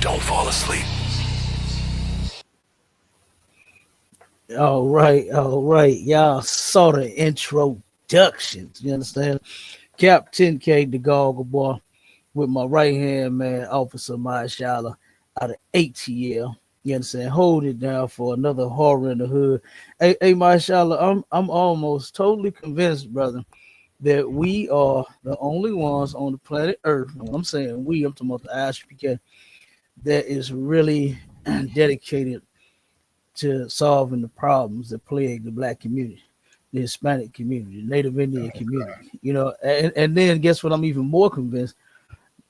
Don't fall asleep. All right, all right. Y'all saw the introductions. You understand? Captain K, the Goggle Boy, with my right hand man, Officer Mashallah, out of ATL. You understand? Hold it down for another horror in the hood. Hey, Mashallah, I'm almost totally convinced, brother, that we are the only ones on the planet Earth. When I'm saying we, I'm talking about the ISUPK, that is really dedicated to solving the problems that plague the black community, the Hispanic community, the Native Indian community. You know, and then guess what? I'm even more convinced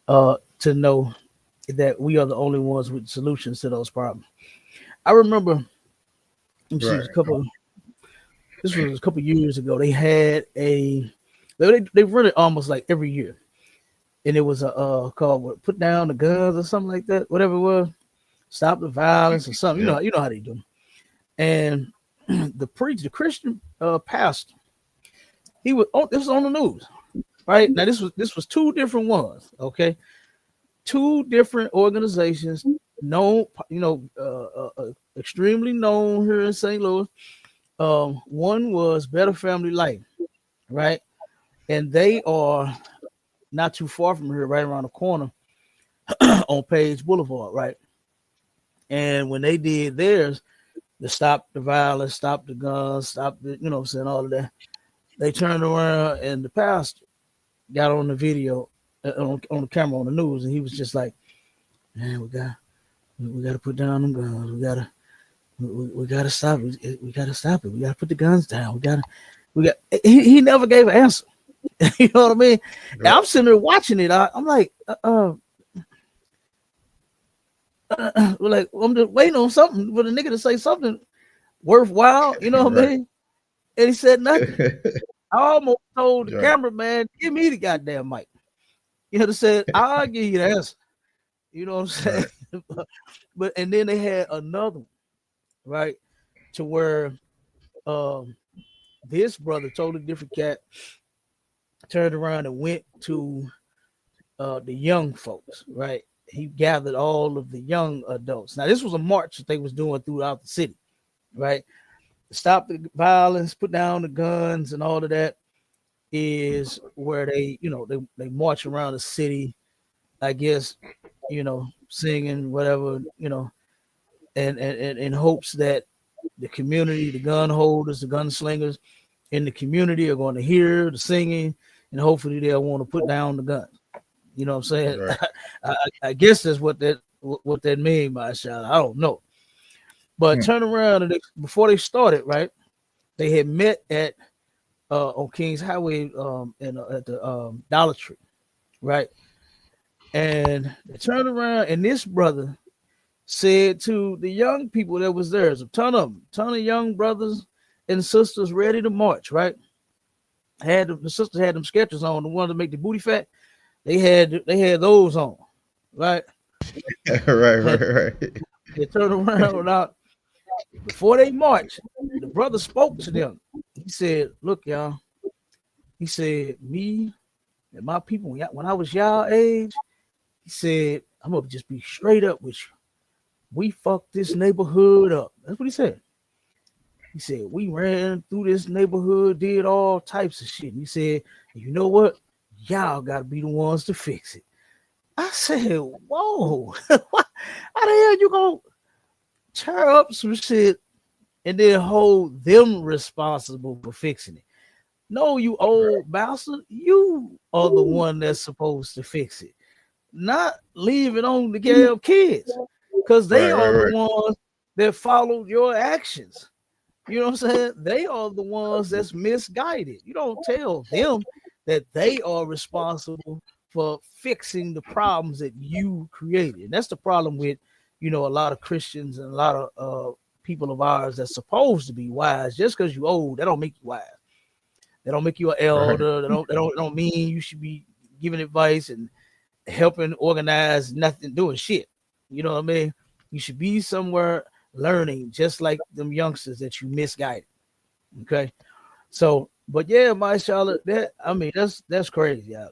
to know that we are the only ones with solutions to those problems. I remember, let me see, Right. this was a couple years ago. They had they run it almost like every year, and it was a called what, "Put Down the Guns" or something like that, whatever it was, "Stop the Violence" or something. Yeah. You know how they do. And the Christian pastor, he was on, this was on the news, right? Now this was two different ones, okay, two different organizations, known, extremely known here in St. Louis. One was Better Family Life, right, and they are not too far from here, right around the corner on Page Boulevard, right. And when they did theirs, to stop the violence, stop the guns, stop the, you know what I'm saying, all of that, they turned around and the pastor got on the video, on the camera on the news, and he was just like, "Man, we got to put down them guns. We got to stop it. We got to stop it. We got to put the guns down. We got." He never gave an answer. You know what I mean? And I'm sitting there watching it. I'm like, I'm just waiting on something for the nigga to say something worthwhile. You know what I mean? And he said nothing. I almost told the Right. cameraman, "Give me the goddamn mic." You know, said, "I'll give you the answer." You know what I'm saying? Right. But and then they had another one, right? To where this brother, totally different cat, turned around and went to the young folks, right? He gathered all of the young adults. Now, this was a march that they was doing throughout the city, right? Stop the violence, put down the guns, and all of that is where they, they march around the city, I guess, singing whatever, and in hopes that the community, the gun holders, the gunslingers in the community are going to hear the singing, and hopefully they'll want to put down the guns. You know what I'm saying? Right. I guess that's what that mean by a shot. I don't know. But turn around and before they started, right? They had met at on Kings Highway and at the Dollar Tree, right? And they turned around, and this brother said to the young people that was there, there's a ton of them, ton of young brothers and sisters ready to march, right? The sisters had them sketchers on, the one to make the booty fat. They had those on, right? Right. They turned around out before they marched. The brother spoke to them. He said, "Look, y'all," he said, "me and my people, when I was y'all age," he said, "I'm gonna just be straight up with you. We fucked this neighborhood up." That's what he said. He said, "We ran through this neighborhood, did all types of shit." And he said, "You know what? Y'all got to be the ones to fix it." I said, "Whoa, how the hell you gonna tear up some shit and then hold them responsible for fixing it? No, you old bastard, you are the one that's supposed to fix it, not leave it on the damn kids, because they are the Right. ones that followed your actions. You know what I'm saying? They are the ones that's misguided. You don't tell them that they are responsible for fixing the problems that you created. And that's the problem with, a lot of Christians and a lot of people of ours that's supposed to be wise. Just because you old, that don't make you wise. They don't make you an elder. They don't mean you should be giving advice and helping organize nothing, doing shit. You know what I mean? You should be somewhere learning, just like them youngsters that you misguided. Okay. So, but yeah, my Charlotte, that's crazy. Yeah.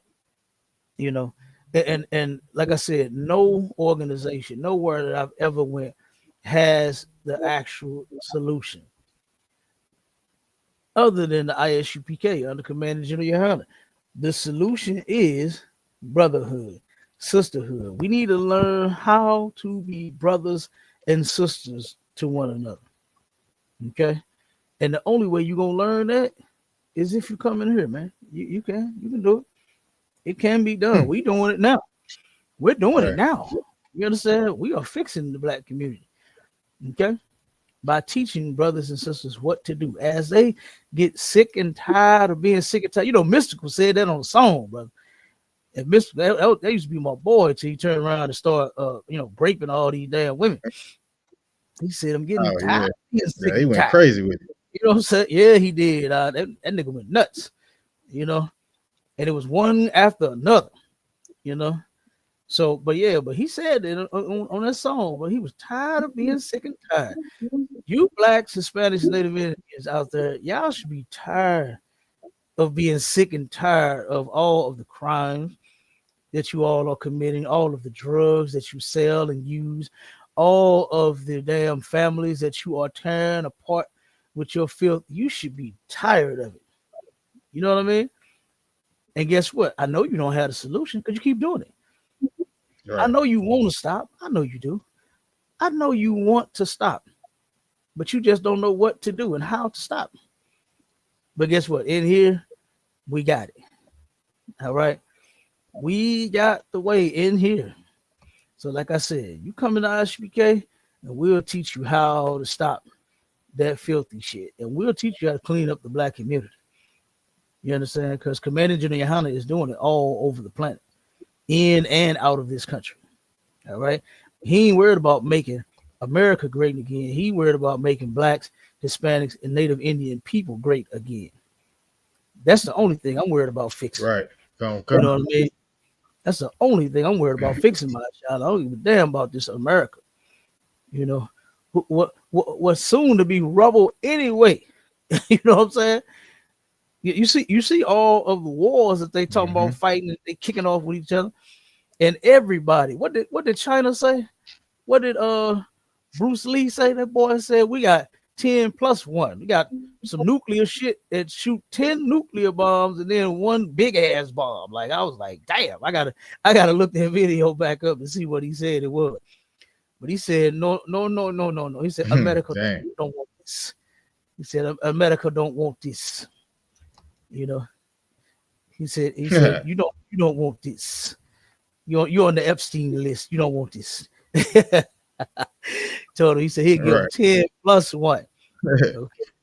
And like I said, no organization, nowhere that I've ever went has the actual solution other than the ISUPK under Command of General YAHANNA. The solution is brotherhood, sisterhood. We need to learn how to be brothers and sisters to one another. Okay. And the only way you're gonna learn that is if you come in here, man. You can do it. It can be done. We doing it now. We're doing it Right. now. You understand? We are fixing the black community. Okay. By teaching brothers and sisters what to do as they get sick and tired of being sick and tired. You know, Mystical said that on a song, brother. And Mystical, that used to be my boy till he turned around and start, raping all these damn women. He said, I'm getting Oh tired yeah. of being sick Yeah, he and went tired. crazy with it. You know what I'm saying? Yeah, he did. That nigga went nuts, you know, and it was one after another, you know. So, but he said it on that song, but he was tired of being sick and tired. You blacks, Hispanics, Native Indians out there, y'all should be tired of being sick and tired of all of the crimes that you all are committing, all of the drugs that you sell and use, all of the damn families that you are tearing apart with your filth. You should be tired of it. You know what I mean? And guess what? I know you don't have the solution because you keep doing it. I Right. know you want to stop. I know you do. I know you want to stop, but you just don't know what to do and how to stop. But guess what? In here, we got it. All right. We got the way in here. So, like I said, you come in the ISUPK and we'll teach you how to stop that filthy shit. And we'll teach you how to clean up the black community. You understand? Because Commander General YAHANNA is doing it all over the planet, in and out of this country. All right. He ain't worried about making America great again. He worried about making blacks, Hispanics, and Native Indian people great again. That's the only thing I'm worried about fixing. Right. Come. You know what I mean? That's the only thing I'm worried about fixing, my child. I don't give a damn about this America. You know, what's soon to be rubble anyway. You know what I'm saying? You see all of the wars that they talking Mm-hmm. about fighting, and they kicking off with each other, and everybody. What did China say? What did Bruce Lee say? That boy said we got 10+1. We got some nuclear shit that shoot 10 nuclear bombs and then one big ass bomb. Like I was like, damn, I gotta look that video back up and see what he said it was. But he said no. He said America Dang. don't want this. He said America don't want this. You know, he said you don't want this. You're on the Epstein list. You don't want this. Told him, he said he'd give him Right. 10+1. Okay,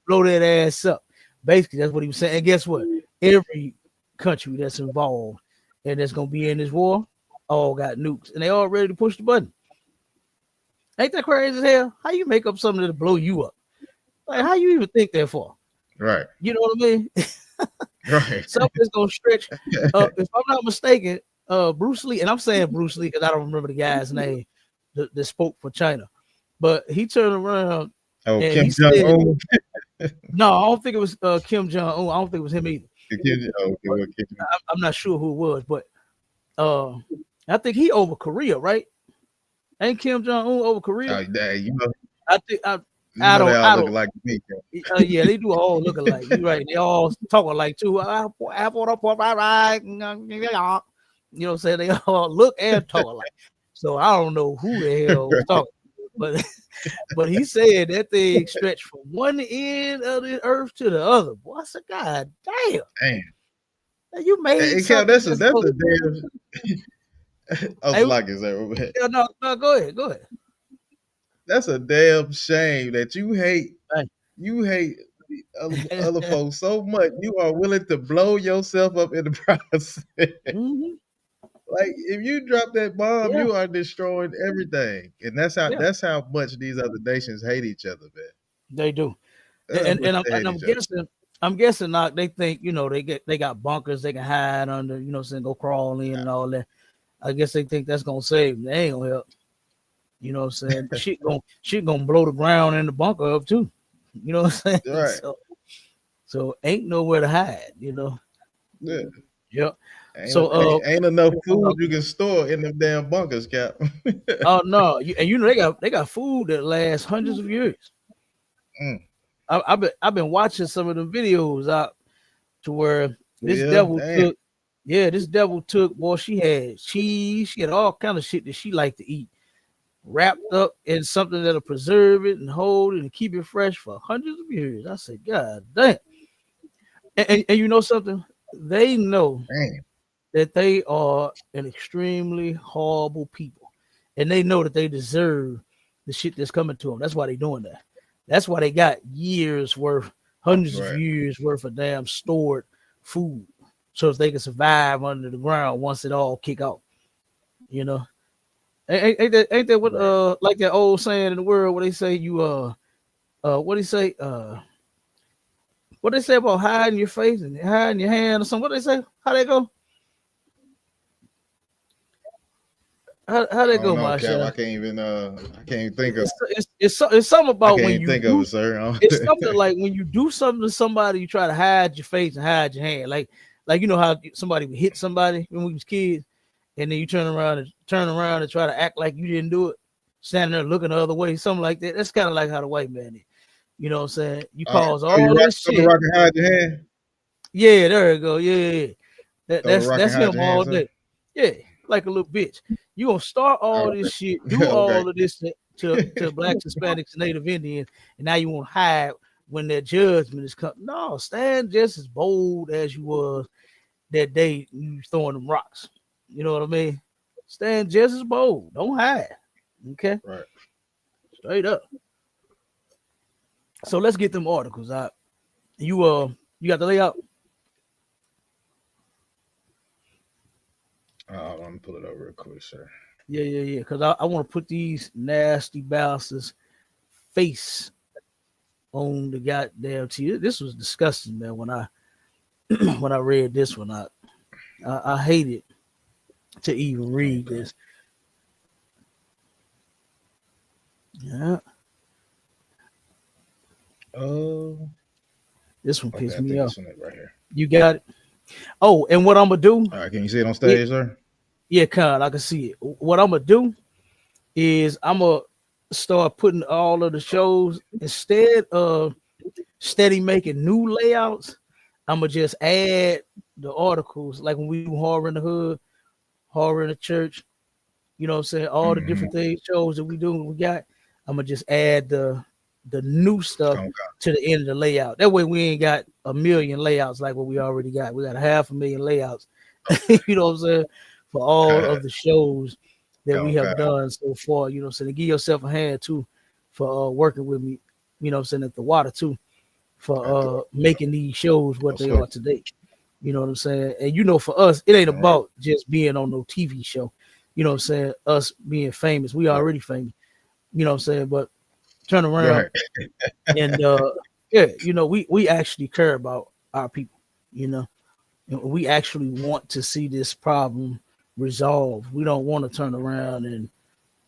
blow that ass up. Basically, that's what he was saying. And guess what? Every country that's involved and that's gonna be in this war all got nukes, and they all ready to push the button. Ain't that crazy as hell? How you make up something to blow you up? Like, how you even think that for? Right. You know what I mean? Right. Something's gonna stretch. If I'm not mistaken, Bruce Lee, and I'm saying Bruce Lee because I don't remember the guy's name that spoke for China, but he turned around Oh, and Kim he Jong said, Un. "No, I don't think it was Kim Jong Un. I don't think it was him either. Okay, But well, Kim. I'm not sure who it was, but I think he over Korea, right? Ain't Kim Jong Un over Korea? You know, I think I they all look don't. like me. Yeah, they do all look alike. You're right. They all talk alike too. You know what I'm saying? They all look and talk alike. So I don't know who the hell was talking, but but he said that thing stretched from one end of the earth to the other. Boy, I said, God damn, Damn. you made Hey, Cal, something that's a that's damn. I was hey, like, is that? yeah, no, go ahead. That's a damn shame that you hate. Hey. You hate other folks so much. You are willing to blow yourself up in the process. Mhm. Like if you drop that bomb, Yeah, you are destroying everything, and yeah, that's how much these other nations hate each other, man. they do. That's how much And they hate I'm each other. guessing not they think, they got bunkers they can hide under, saying go crawl in and all that. I guess they think that's gonna save them. They ain't gonna help. You know what I'm saying? Shit gonna blow the ground in the bunker up too. You know what I'm saying? Right? So ain't nowhere to hide, Yeah. Yep. So ain't enough food you can store in them damn bunkers, Cap. oh no, and you know they got food that lasts hundreds of years. Mm. I've been watching some of the videos out to where this Yeah, devil damn. took, this devil took, boy, she had cheese, she had all kind of shit that she liked to eat, wrapped up in something that'll preserve it and hold it and keep it fresh for hundreds of years. I said, God damn. And you know something? They know Damn. that they are an extremely horrible people, and they know that they deserve the shit that's coming to them. That's why they're doing that. That's why they got years worth, hundreds of years worth of damn stored food, so if they can survive under the ground once it all kick off. You know, ain't that what like that old saying in the world where they say you what do you say what they say about hiding your face and hiding your hand or something? What they say? How they go? How they I don't go, know, Cap. Marsha? I can't even think of. It's something I about can't when even you think of do. it, sir. It's something like when you do something to somebody, you try to hide your face and hide your hand. Like you know how somebody would hit somebody when we was kids, and then you turn around and try to act like you didn't do it, standing there looking the other way, something like that. That's kind of like how the white man is. You know what I'm saying? You cause Throw the all rock, this throw the shit. rock and hide your hand. Yeah, there you go. Yeah. Throw the rock and That's hide him your hand, all sir. day. Yeah, like a little bitch. You gonna start All all right. this shit, do Okay. all of this to blacks, Hispanics, and Native Indians, and now you want to hide when their judgment is coming. No, stand just as bold as you was that day you throwing them rocks. You know what I mean? Stand just as bold. Don't hide. Okay, Right. straight up. So let's get them articles out. You got the layout? Let me pull it up real quick, sir. Yeah. Because I want to put these nasty bastards face on the goddamn TV. This was disgusting, man. When I when I read this one, I hated to even read Okay. this. Yeah, Oh. this one Okay. pissed I me think off. this one is right here. You got it. Oh, and what I'm gonna do? All right. Can you see it on It, stage, sir? yeah, kind, I can see it. What I'm gonna do is I'm gonna start putting all of the shows instead of steady making new layouts. I'm gonna just add the articles like when we do horror in the hood, horror in the church. You know what I'm saying? All the Mm-hmm. different things, shows that we do, we got. I'm gonna just add the new stuff Okay. to the end of the layout. That way we ain't got a million layouts like what we already got. We got 500,000 layouts, you know what I'm saying, for all of the shows that we Okay. have done so far. You know what I'm saying? And give yourself a hand too for working with me, you know what I'm saying, at the water too, for making these shows what they So, are today. You know what I'm saying? And you know, for us, it ain't all right. about just being on no TV show. You know what I'm saying? Us being famous. We Right. already famous. You know what I'm saying? But turn around Right. and yeah, you know, we actually care about our people, you know. And we actually want to see this problem resolved. We don't want to turn around and,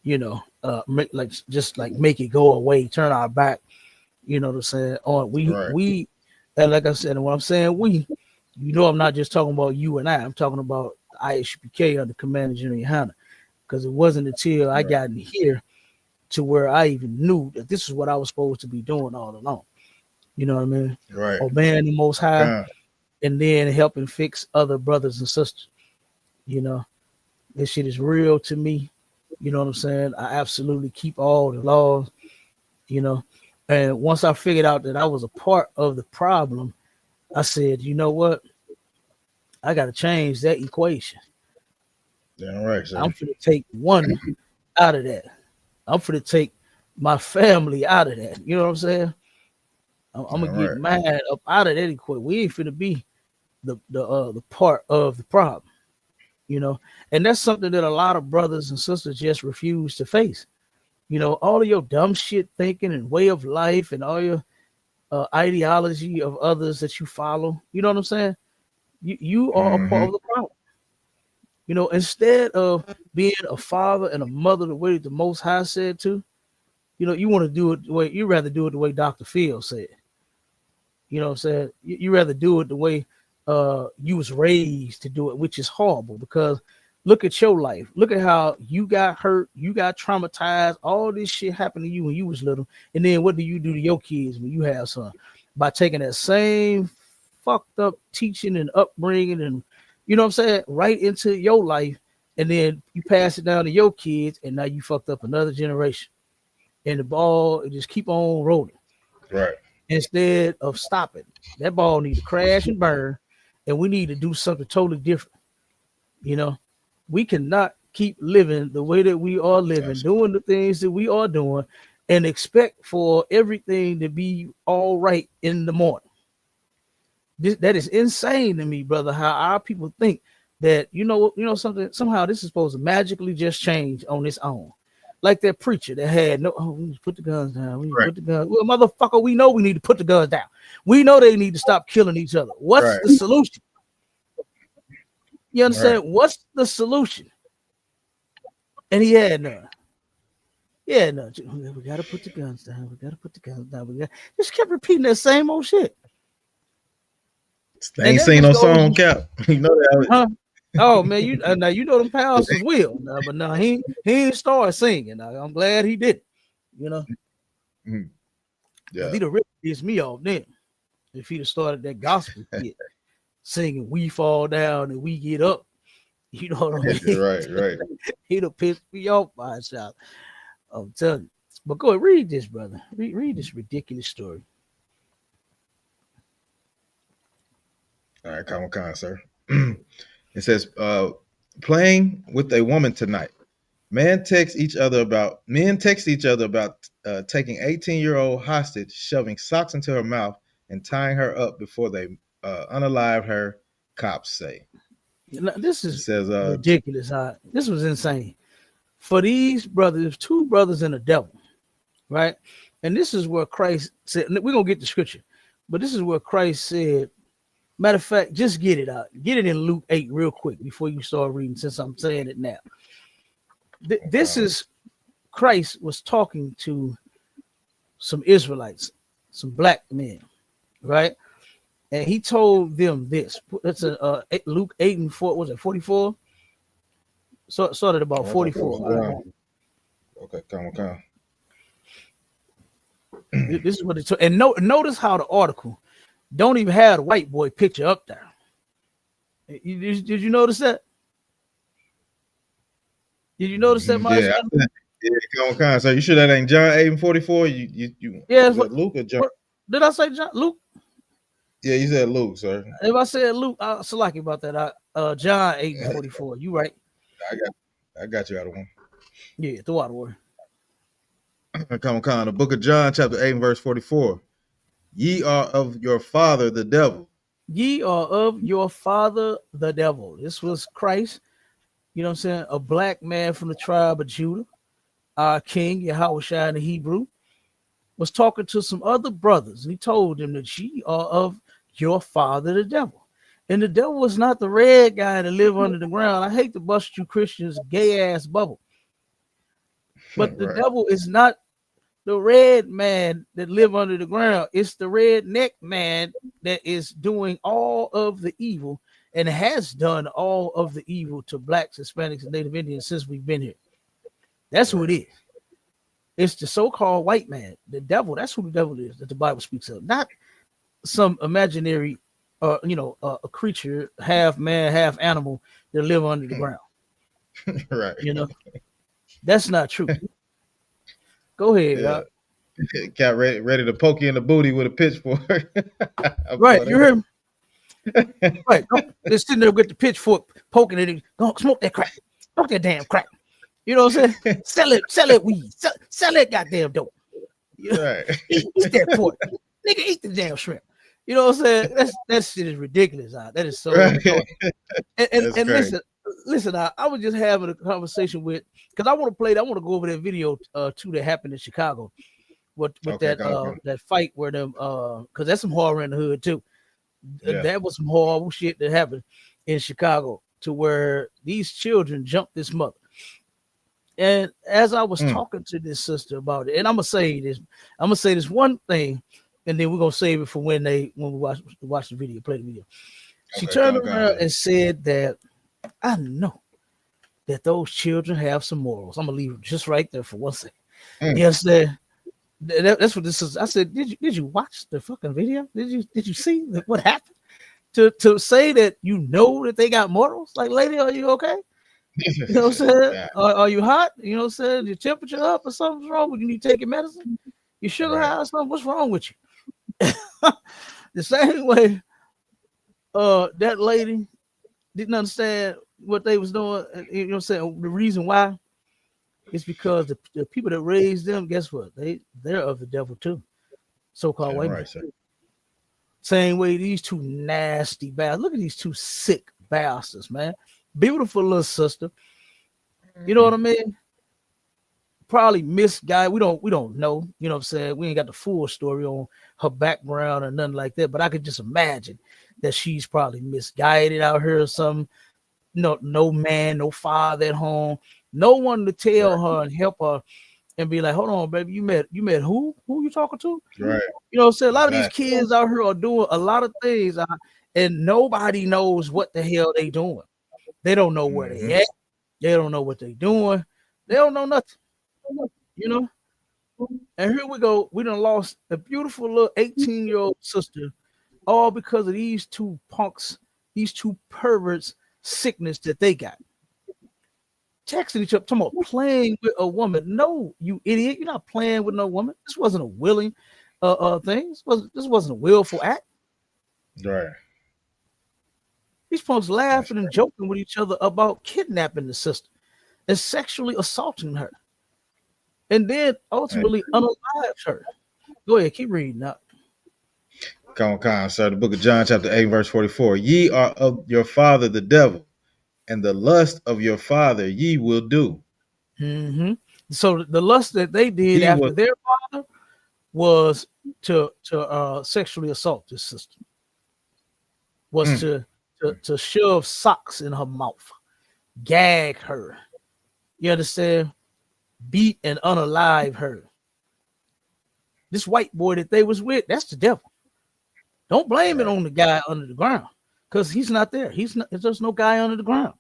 you know, make like just like make it go away, turn our back, you know what I'm saying? On Right. we and like I said, and what I'm saying we, you know, I'm not just talking about you and I'm talking about ISUPK under Commander General YAHANNA, because it wasn't until I Right. got in here to where I even knew that this is what I was supposed to be doing all along. You know what I mean? Right. Obeying the Most High Con. and then helping fix other brothers and sisters. You know, this shit is real to me. You know what I'm saying? I absolutely keep all the laws, you know. And once I figured out that I was a part of the problem, I said, you know what? I got to change that equation. Damn right, sir. I'm going to take one out of that. I'm going to take my family out of that. You know what I'm saying? I'm gonna Damn get right. mine up out of that equation. We ain't finna be the part of the problem, you know. And that's something that a lot of brothers and sisters just refuse to face. You know, all of your dumb shit thinking and way of life and all your ideology of others that you follow. You know what I'm saying? You are a part Mm-hmm. of the problem. You know, instead of being a father and a mother the way that the Most High said to, you know, you want to do it the way you rather do it the way Dr. Phil said. You know what I'm saying? You rather do it the way you was raised to do it, which is horrible because look at your life. Look at how you got hurt, you got traumatized, all this shit happened to you when you was little. And then what do you do to your kids when you have some? By taking that same fucked up teaching and upbringing and you know what I'm saying, right into your life, and then you pass it down to your kids, and now you fucked up another generation. And the ball just keep on rolling. Right. Instead of stopping. That ball need to crash and burn, and we need to do something totally different. You know, we cannot keep living the way that we are living, Absolutely. doing the things that we are doing, and expect for everything to be all right in the morning. That is insane to me, brother. How our people think that you know something. Somehow this is supposed to magically just change on its own. Like that preacher that had no, oh, we need to put the guns down. We need to Right. put the guns. Well, motherfucker, we know we need to put the guns down. We know they need to stop killing each other. What's Right. the solution? You understand? Right. What's the solution? And he had none. Yeah, no. We gotta put the guns down. We gotta put the guns down. We got just kept repeating that same old shit. They And ain't that seen just no goes, song, Cap. You know that. huh? Oh man, you now you know them pastors will, but no, he ain't started singing. I'm glad he did. You know, Mhm. because Yeah. he'd have really pissed me off then if he'd have started that gospel shit, singing "We Fall Down and We Get Up." You know what I mean? Right. Right. He'd have pissed me off by himself. I'm telling you. But go ahead, read this, brother. Read this ridiculous story. All right, Comic Con, sir. It says, playing with a woman tonight. Men text each other about taking 18-year-old hostage, shoving socks into her mouth, and tying her up before they unalive her. Cops say. Now, this It is says, ridiculous. This was insane. For these brothers, two brothers and a devil, right? And this is where Christ said, we're going to get the scripture, but this is where Christ said, matter of fact, just get it out. Get it in Luke 8 real quick before you start reading, since I'm saying it now. This is Christ was talking to some Israelites, some black men, right? And he told them this. That's a Luke 8 and 4. Was it 44? So it started about 44. Okay, Comic Con. This is what it took. And notice how the article don't even have the white boy picture up there. Did you notice that? Did you notice that, Mike? Yeah, Comic Con. So you sure that ain't John 8 and 44? You Yeah. is that Luke or John? Did I say John? Luke? Yeah, you said Luke, sir. If I said Luke, I'm so lucky about that. John 8 and 44. You right. I got you out of one. Yeah, the water word. Comic Con, the book of John, chapter 8 and verse 44. Ye are of your father the devil. Ye are of your father the devil. This was Christ, you know what I'm saying? A black man from the tribe of Judah, our king, Yahushua in the Hebrew, was talking to some other brothers. And he told them that ye are of your father the devil. And the devil was not the red guy that live under the ground. I hate to bust you Christians' gay ass bubble. But the devil is not the red man that live under the ground. It's the redneck man that is doing all of the evil and has done all of the evil to blacks, Hispanics, and Native Indians since we've been here. That's who it is. It's the so-called white man, the devil. That's who the devil is that the Bible speaks of, not some imaginary, a creature, half man, half animal that live under the ground. Right. You know, that's not true. Go ahead. Yeah. Got ready to poke you in the booty with a pitchfork. Right, you heard me? Right, just sitting there with the pitchfork poking at it. Don't smoke that crack. Smoke that damn crack. You know what I'm saying? Sell it weed. Sell that goddamn dope. You know? Right. Eat that pork. Nigga, eat the damn shrimp. You know what I'm saying? That shit is ridiculous. That is so retarded. And listen, I was just having a conversation with, because I want to go over that video too that happened in Chicago with that fight where them because that's some horror in the hood too. Yeah. That was some horrible shit that happened in Chicago to where these children jumped this mother. And as I was talking to this sister about it, and I'm gonna say this one thing, and then we're gonna save it for when we watch the video, play the video. She Okay, come turned on, come on, around sir. and said that I know that those children have some morals. I'm gonna leave it just right there for 1 second. Mm. You understand? That's what this is. I said, did you watch the fucking video? Did you see what happened? To say that you know that they got morals? Like, lady, are you okay? You know what I'm saying? Yeah, Are you hot? You know what I'm saying? Your temperature up or something's wrong? You need to take your medicine? Your sugar right. high or something? What's wrong with you? The same way that lady didn't understand what they was doing. You know what I'm saying? The reason why is because the people that raised them, guess what? They're of the devil too. So-called All white men. right, sir. Same way these two nasty bastards. Look at these two sick bastards, man. Beautiful little sister. You know what I mean? Probably misguided. We don't know. You know what I'm saying? We ain't got the full story on her background or nothing like that. But I could just imagine that she's probably misguided out here or something. No man, no father at home, no one to tell Right, her and help her and be like, hold on, baby, you met who? Who you talking to? right. You know what I'm saying? A lot of these Exactly. kids out here are doing a lot of things, and nobody knows what the hell they doing. They don't know where Mm-hmm. they at. They don't know what they doing. They don't know nothing, you know? And here we go. We done lost a beautiful little 18-year-old sister, all because of these two punks, these two perverts, sickness that they got. Texting each other, talking about playing with a woman. No, you idiot. You're not playing with no woman. This wasn't a willing thing. This wasn't a willful act. Right. These punks That's laughing and right. joking with each other about kidnapping the sister and sexually assaulting her, and then Hey, ultimately unalived her. Go ahead, keep reading now. come on, sir. The book of John, chapter 8, verse 44. Ye are of your father the devil, and the lust of your father ye will do. Hmm. So the lust that they did He was after their father was to sexually assault this sister, was mm, to shove socks in her mouth, gag her. You understand? Beat and unalive her. This white boy that they was with, that's the devil. Don't blame it right. on the guy under the ground, because he's not there. He's not. There's no guy under the ground.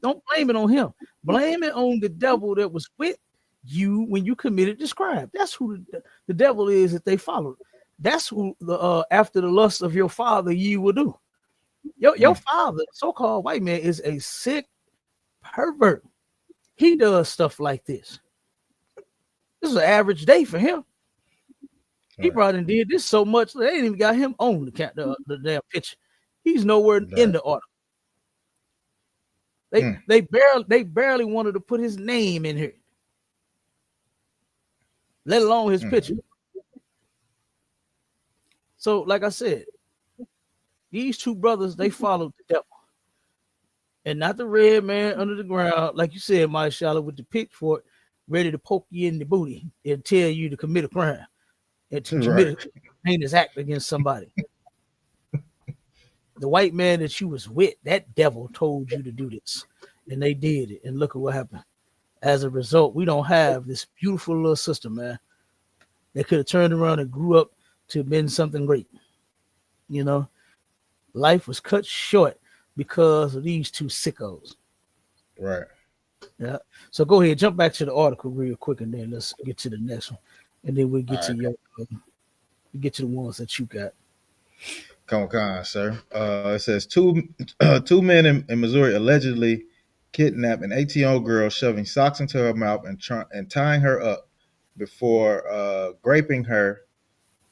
Don't blame it on him. Blame it on the devil that was with you when you committed this crime. That's who the devil is that they followed. That's who the after the lust of your father ye will do. Your Mm, father, so-called white man, is a sick pervert. He does stuff like this. This is an average day for him. He right. probably did this so much they ain't even got him on the damn picture. He's nowhere in Right. the order. They Mm, they barely wanted to put his name in here, let alone his mm, picture. So, like I said, these two brothers, they followed the devil and not the red man under the ground, like you said, my Shala, with the pitchfork, ready to poke you in the booty and tell you to commit a crime and to commit right. a heinous act against somebody. The white man that you was with, that devil told you to do this, and they did it. And look at what happened. As a result, we don't have this beautiful little sister, man. That could have turned around and grew up to been something great. You know, life was cut short because of these two sickos. Right. Yeah. So go ahead, jump back to the article real quick, and then let's get to the next one, and then we'll get All to right. get to the ones that you got. Come on, sir. It says two men in Missouri allegedly kidnapped an 18-year-old girl, shoving socks into her mouth and tying her up before raping her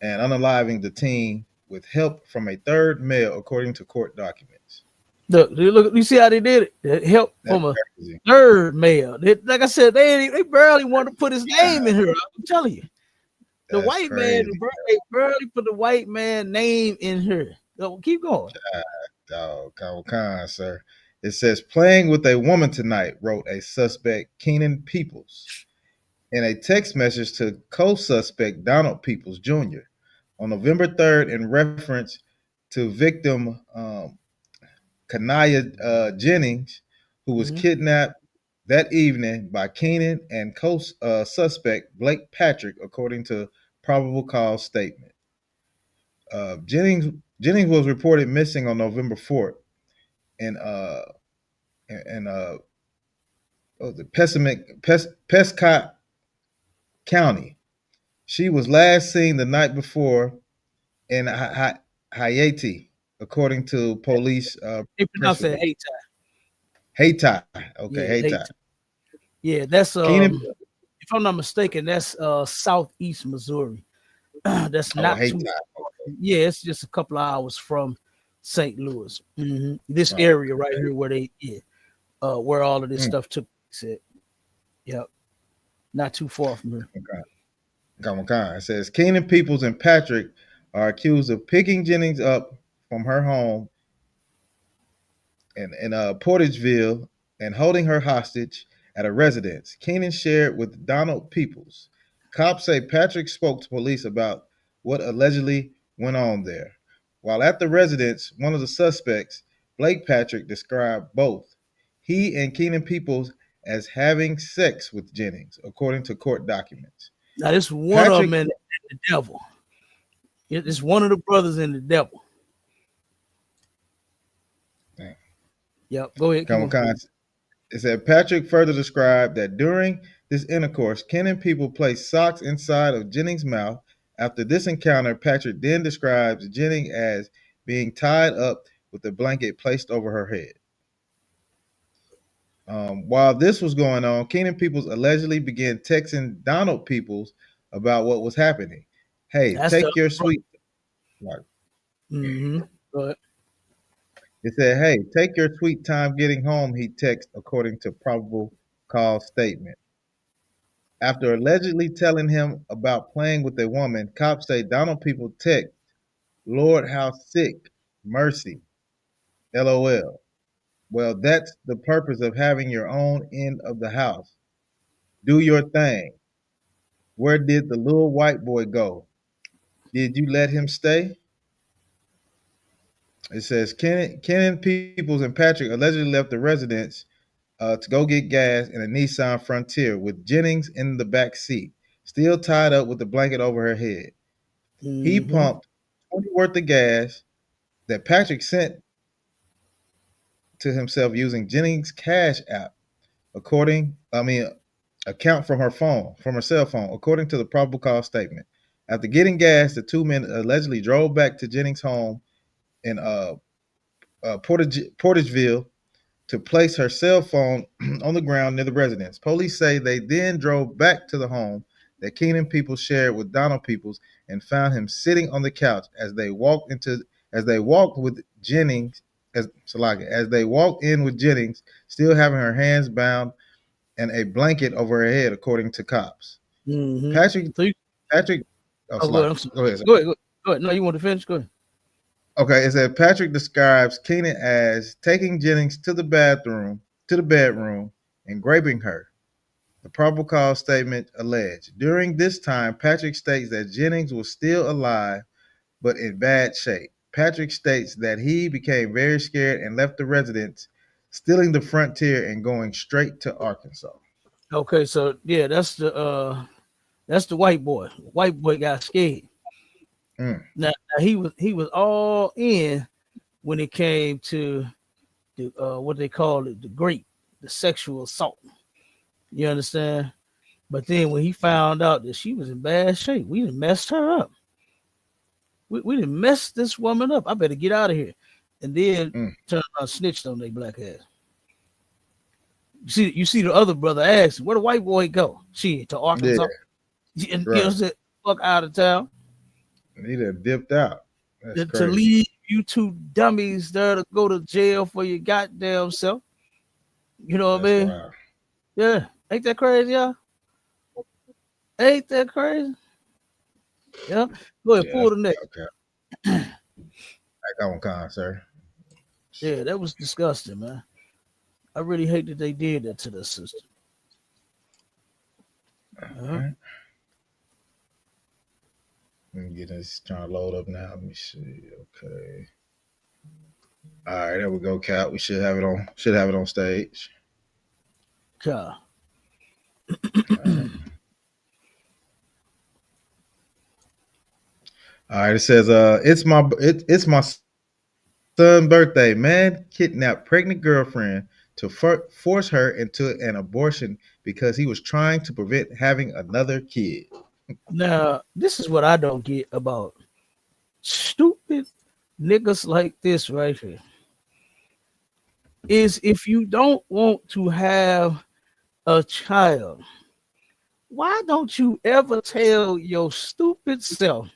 and unaliving the teen with help from a third male, according to court documents. Look, you see how they did it? They help That's from a crazy. third male. Like I said, they barely want to put his name in here. I'm telling you, the That's white man, crazy. they barely put the white man name in here. So keep going. Dog, come on, sir. It says playing with a woman tonight, wrote a suspect, Keenan Peoples, in a text message to co-suspect Donald Peoples Jr. on November 3rd in reference to victim Kanaya Jennings, who was Mm-hmm. kidnapped that evening by Keenan and co-suspect Blake Patrick, according to probable cause statement. Jennings Jennings was reported missing on November 4th in what was it, Prescott County. She was last seen the night before in Haiti, according to police They press pronounce it release. Haiti. Haiti. Okay, Yeah, Haiti. Haiti. Yeah, that's Keenan. if I'm not mistaken, that's southeast Missouri. That's Oh, not Haiti. too yeah, it's just a couple of hours from St. Louis. This Oh, area right here where they where all of this mm, stuff took place at. Yep. Not too far from here. okay. Come on. It says Keenan Peoples and Patrick are accused of picking Jennings up from her home in Portageville and holding her hostage at a residence. Keenan shared with Donald Peoples. Cops say Patrick spoke to police about what allegedly went on there. While at the residence, one of the suspects, Blake Patrick, described both he and Keenan Peoples as having sex with Jennings, according to court documents. Now this one of Patrick, them and the devil. It's one of the brothers and the devil. Yep. Go ahead. Keep come on. on, it said Patrick further described that during this intercourse, Ken and people placed socks inside of Jennings' mouth. After this encounter, Patrick then describes Jennings as being tied up with a blanket placed over her head. While this was going on, Keenan Peoples allegedly began texting Donald Peoples about what was happening. Hey, That's the take your sweet. Go ahead. It said, "Hey, take your sweet time getting home." He texted, according to probable cause statement. After allegedly telling him about playing with a woman, cops say Donald People text, "Lord, how sick, mercy, LOL." Well, that's the purpose of having your own end of the house. Do your thing. Where did the little white boy go? Did you let him stay? It says Kenan Peoples and Patrick allegedly left the residence to go get gas in a Nissan Frontier with Jennings in the back seat, still tied up with a blanket over her head. He Mm-hmm. pumped 20 worth of gas that Patrick sent to himself using Jennings' Cash app, account from her cell phone, according to the probable cause statement. After getting gas, the two men allegedly drove back to Jennings' home in Portageville to place her cell phone on the ground near the residence. Police say they then drove back to the home that Keenan Peoples shared with Donald Peoples and found him sitting on the couch as they walked with Jennings as they walked in with Jennings, still having her hands bound and a blanket over her head, according to cops. Mm-hmm. Patrick So you, Patrick oh, go ahead. Go ahead. Sir. Go ahead. Go ahead. No, you want to finish? Go ahead. Okay, it said Patrick describes Keenan as taking Jennings to the bedroom, and raping her. The probable cause statement alleged. During this time, Patrick states that Jennings was still alive but in bad shape. Patrick states that he became very scared and left the residence, stealing the Frontier and going straight to Arkansas. Okay, so yeah, that's the white boy. White boy got scared. Mm, Now he was all in when it came to the what they call it, the sexual assault. You understand? But then when he found out that she was in bad shape, we done messed her up. We done messed this woman up. I better get out of here. And then mm. turn around snitched on their black ass. You see the other brother asked, where the white boy go? She to Yeah, Arkansas. And you know right. said, fuck out of town. He done dipped out. That's To crazy. leave you two dummies there to go to jail for your goddamn self. You know what I That's mean? wild. Yeah. Ain't that crazy, y'all? Ain't that crazy? Yeah. Go ahead, Yeah, pull that's the next. okay. Back on con, sir. Yeah, that was disgusting, man. I really hate that they did that to the sister. Uh-huh. Right. Let me get this trying to load up now. Let me see. Okay. All right, there we go, Cat. We should have it on. Should have it on stage. God. All right. All right, it says, it's my son's birthday. Man kidnapped pregnant girlfriend to force her into an abortion because he was trying to prevent having another kid. Now, this is what I don't get about stupid niggas like this right here. Is if you don't want to have a child, why don't you ever tell your stupid self,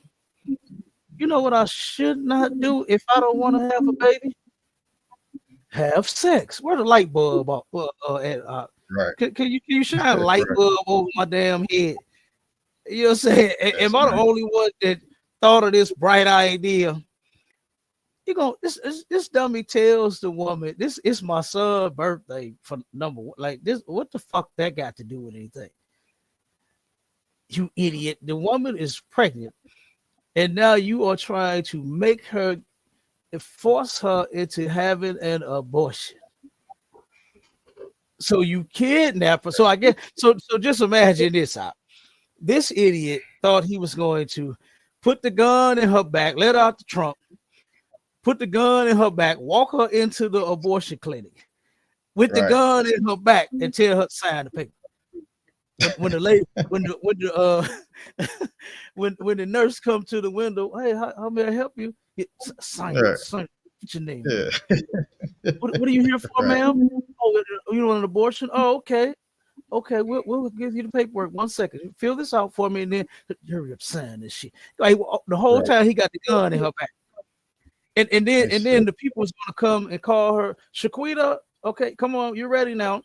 you know what I should not do if I don't want to have a baby? Have sex. Where the light bulb at? Right, Can you shine a light right. bulb over my damn head? You know what I'm saying? Am That's I the right. only one that thought of this bright idea? You go, this dummy tells the woman, this is my son's birthday for number one. Like this, what the fuck that got to do with anything? You idiot. The woman is pregnant, and now you are trying to make her force her into having an abortion. So you kidnap her. So I guess so just imagine this out. This idiot thought he was going to put the gun in her back, let her out the trunk, put the gun in her back, walk her into the abortion clinic with the Right, gun in her back and tell her to sign the paper. When the lady when the nurse come to the window, hey, how may I help you? Sign right. it, sign it. What's your name, man? Yeah. What are you here for, Right, ma'am? Oh, you want an abortion? Oh, okay. Okay, we'll give you the paperwork. 1 second. Fill this out for me and then hurry up, sign this shit. Like the whole right. time he got the gun in her back. And then It's the people was gonna come and call her Shaquita. Okay, come on, you're ready now.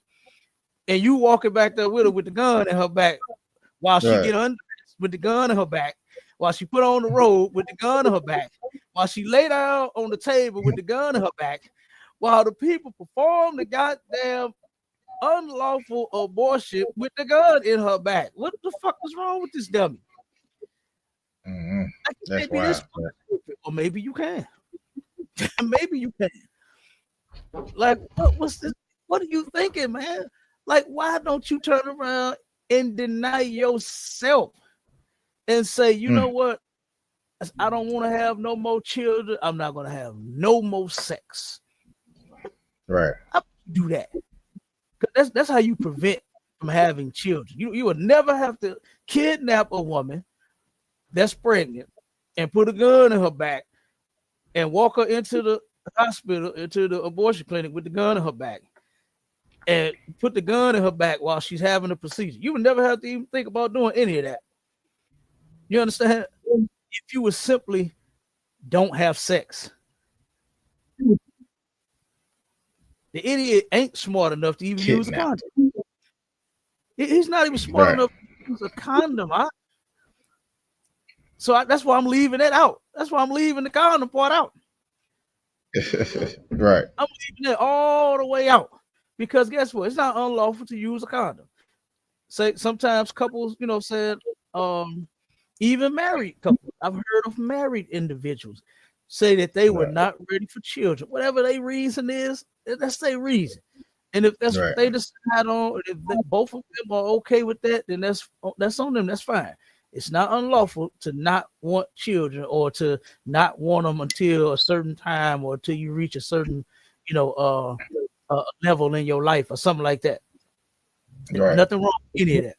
And you walking back there with her with the gun in her back while she right, get undressed with the gun in her back, while she put on the robe with the gun in her back, while she lay down on the table with the gun in her back, while the people perform the goddamn unlawful abortion with the gun in her back. What the fuck is wrong with this dummy? hmm I That's can't be this wild. stupid. Or maybe you can. Maybe you can. Like, what's this? What are you thinking, man? Like, why don't you turn around and deny yourself and say, you know Mm, what? I don't want to have no more children. I'm not gonna have no more sex. right, How do you do that? 'Cause that's how you prevent from having children. You would never have to kidnap a woman that's pregnant and put a gun in her back and walk her into the hospital, into the abortion clinic with the gun in her back and put the gun in her back while she's having a procedure. You would never have to even think about doing any of that. You understand? If you would simply don't have sex. The idiot ain't smart enough to even use a kidnap. condom. He's not even smart Right, enough to use a condom. That's why I'm leaving it out. That's why I'm leaving the condom part out. right, I'm leaving it all the way out because guess what? It's not unlawful to use a condom. Say sometimes couples, said even married couples. I've heard of married individuals say that they were right, not ready for children. Whatever their reason is, that's their reason. And if that's what right, they decide on, if both of them are okay with that, then that's on them. That's fine. It's not unlawful to not want children or to not want them until a certain time or until you reach a certain, you know, level in your life or something like that. right, Nothing wrong with any of that.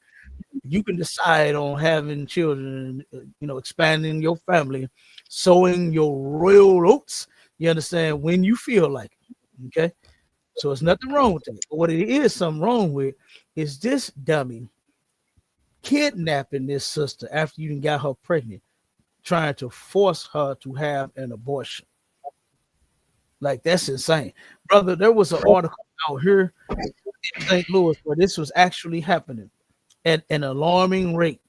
You can decide on having children, expanding your family, sowing your royal oats. You understand when you feel like it. Okay. So it's nothing wrong with that. But what it is something wrong with is this dummy kidnapping this sister after you got her pregnant, trying to force her to have an abortion. Like that's insane. Brother, there was an article out here in St. Louis where this was actually happening at an alarming rate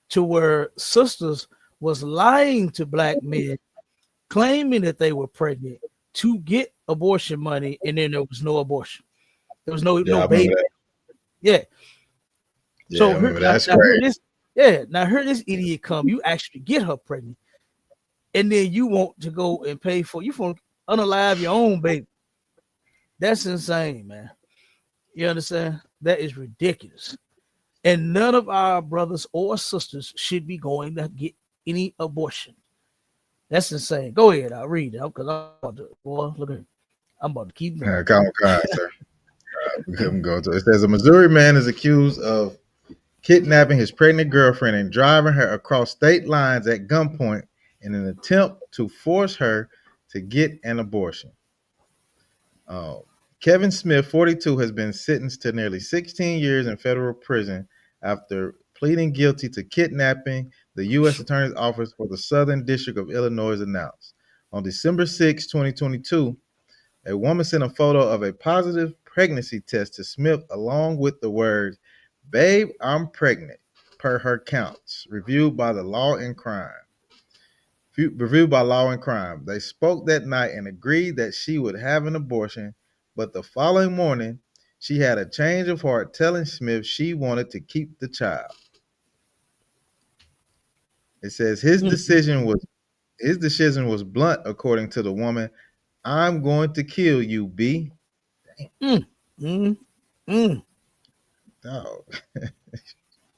to where sisters was lying to black men, claiming that they were pregnant to get abortion money, and then there was no abortion. There was no Yeah, I remember baby. that. Yeah. Yeah, I So remember that. That's now here crazy. this, yeah, now here this idiot come. You actually get her pregnant, and then you want to go and pay for you for unalive your own baby. That's insane, man. You understand? That is ridiculous. And none of our brothers or sisters should be going to get any abortion. That's insane. Go ahead. I'll read it because I'm about to, boy, look at it. I'm about to keep going. Come on, sir. Let me go to it. It says a Missouri man is accused of kidnapping his pregnant girlfriend and driving her across state lines at gunpoint in an attempt to force her to get an abortion. Kevin Smith, 42, has been sentenced to nearly 16 years in federal prison after pleading guilty to kidnapping, the U.S. Attorney's Office for the Southern District of Illinois announced. On December 6, 2022, a woman sent a photo of a positive pregnancy test to Smith along with the words, "Babe, I'm pregnant," per her counts, reviewed by Law and Crime. They spoke that night and agreed that she would have an abortion, but the following morning, she had a change of heart, telling Smith she wanted to keep the child. It says his decision was blunt, according to the woman. "I'm going to kill you, B." Dog.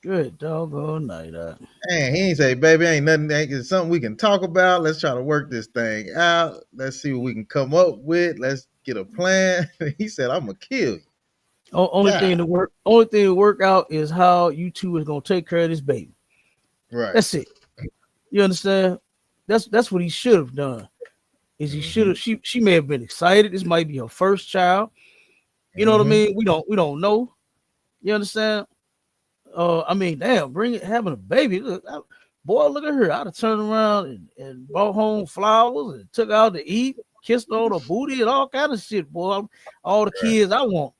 Good doggone night. Man, he ain't say, "Baby, ain't nothing. It's something we can talk about. Let's try to work this thing out. Let's see what we can come up with. Let's get a plan." He said, "I'm gonna kill you." Only thing to work out is how you two is gonna take care of this baby. Right. That's it. You understand? That's what he should have done. Is he should have? She may have been excited. This might be her first child. You know what I mean? We don't know. You understand? I mean, damn, having a baby. Look at her. I'd have turned around and brought home flowers and took her out to eat, kissed her on her booty and all kind of shit, boy. All the kids I want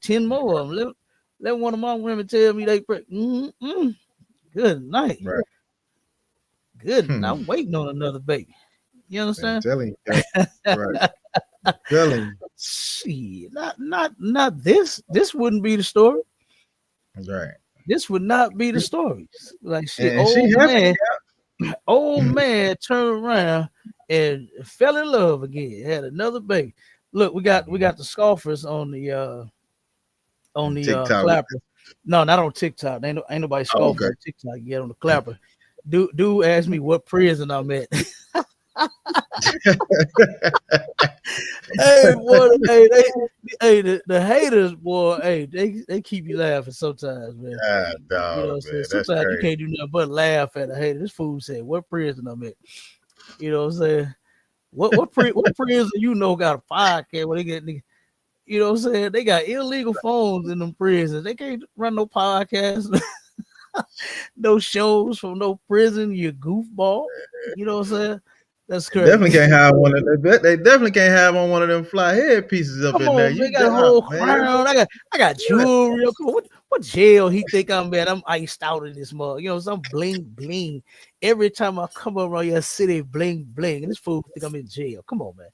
10 more of them. Let one of my women tell me they pregnant. Good night. Right. Good. I'm waiting on another baby. You understand? I'm telling you. Right. Telling you. See, not this. This wouldn't be the story. Right. This would not be the story. Like shit, old man turned around and fell in love again. Had another baby. Look, we got the scoffers on the Clapper. No, not on TikTok. Ain't nobody scoffing on TikTok yet on the Clapper. Dude asked me what prison I'm at. Hey, boy, the haters, boy, hey, they keep you laughing sometimes, man. Dog, you know what I'm saying? Sometimes you can't do nothing but laugh at a hater. This fool said, "What prison I'm at?" You know what I'm saying? What prison you know got a podcast where they get niggas? You know what I'm saying? They got illegal phones in them prisons. They can't run no podcasts, no shows from no prison. You goofball. You know what I'm saying? That's crazy. Definitely can't have one of them. They definitely can't have on one of them fly head pieces up in there. You got a whole crown. I got jewelry. What jail he think I'm at? I'm iced out in this mug. You know, some bling bling. Every time I come around your city, bling bling. And this fool think I'm in jail. Come on, man.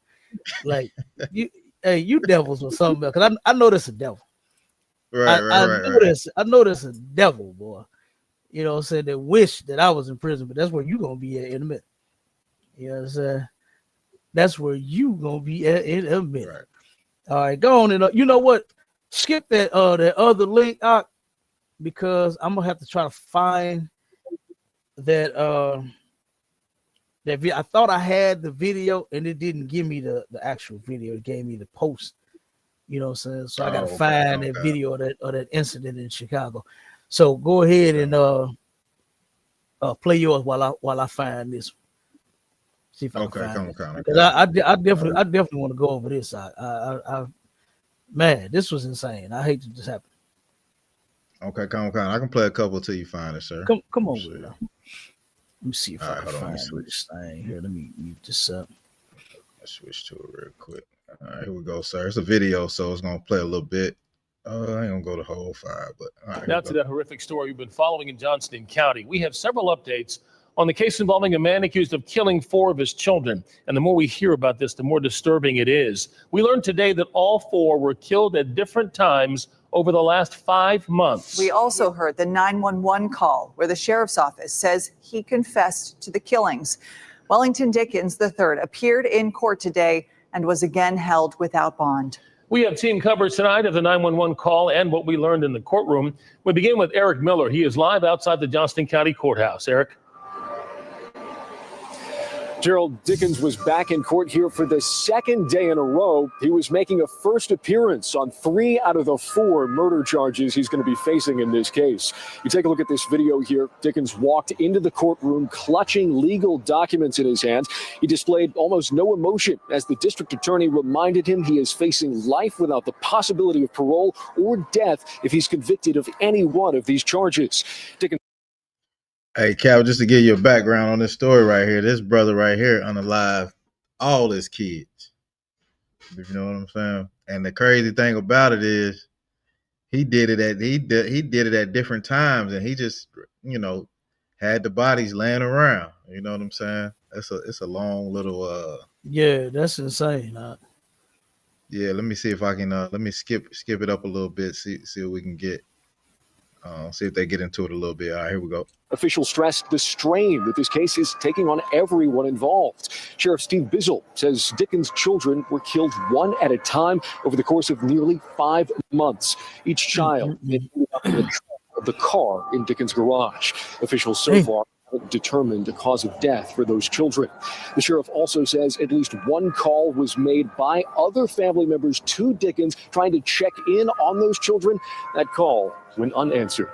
Like you devils or something. Because I know that's a devil. Right. I know that's a devil, boy. You know what I'm saying? That wish that I was in prison, but that's where you gonna be at in a minute. You know what I'm saying? That's where you gonna be at in a minute. Right. All right, go on and you know what? Skip that other link out because I'm gonna have to try to find that that video. I thought I had the video and it didn't give me the actual video. It gave me the post. You know what I'm saying? So I gotta find that video of that incident in Chicago. So go ahead and play yours while I find this. See if I can find it. I definitely want to go over this. Man, this was insane. I hate that this happened. Okay, come on. I can play a couple till you find it, sir. Come on with it. Let me see if I can find this thing here. Let me mute this up. Let's switch to it real quick. All right, here we go, sir. It's a video, so it's gonna play a little bit. I ain't gonna go the whole 5, but all right. Now to that horrific story we've been following in Johnston County. We have several updates on the case involving a man accused of killing 4 of his children. And the more we hear about this, the more disturbing it is. We learned today that all 4 were killed at different times over the last 5 months. We also heard the 911 call where the sheriff's office says he confessed to the killings. Wellington Dickens III appeared in court today and was again held without bond. We have team coverage tonight of the 911 call and what we learned in the courtroom. We begin with Eric Miller. He is live outside the Johnston County Courthouse. Eric. Gerald, Dickens was back in court here for the second day in a row. He was making a first appearance on 3 out of the 4 murder charges he's going to be facing in this case. You take a look at this video here. Dickens walked into the courtroom clutching legal documents in his hands. He displayed almost no emotion as the district attorney reminded him he is facing life without the possibility of parole or death if he's convicted of any one of these charges. Dickens. Hey, Cal, just to give you a background on this story right here, this brother right here unalive all his kids. You know what I'm saying? And the crazy thing about it is he did it at different times, and he just, had the bodies laying around. You know what I'm saying? It's a long little Yeah, that's insane. Yeah, let me see if I can let me skip it up a little bit, see what we can get. See if they get into it a little bit. All right, here we go. Officials stressed the strain that this case is taking on everyone involved. Sheriff Steve Bizzle says Dickens' children were killed one at a time over the course of nearly 5 months. Each child ended up in the trunk of the car in Dickens' garage. Officials so far haven't determined the cause of death for those children. The sheriff also says at least one call was made by other family members to Dickens trying to check in on those children. That call went unanswered.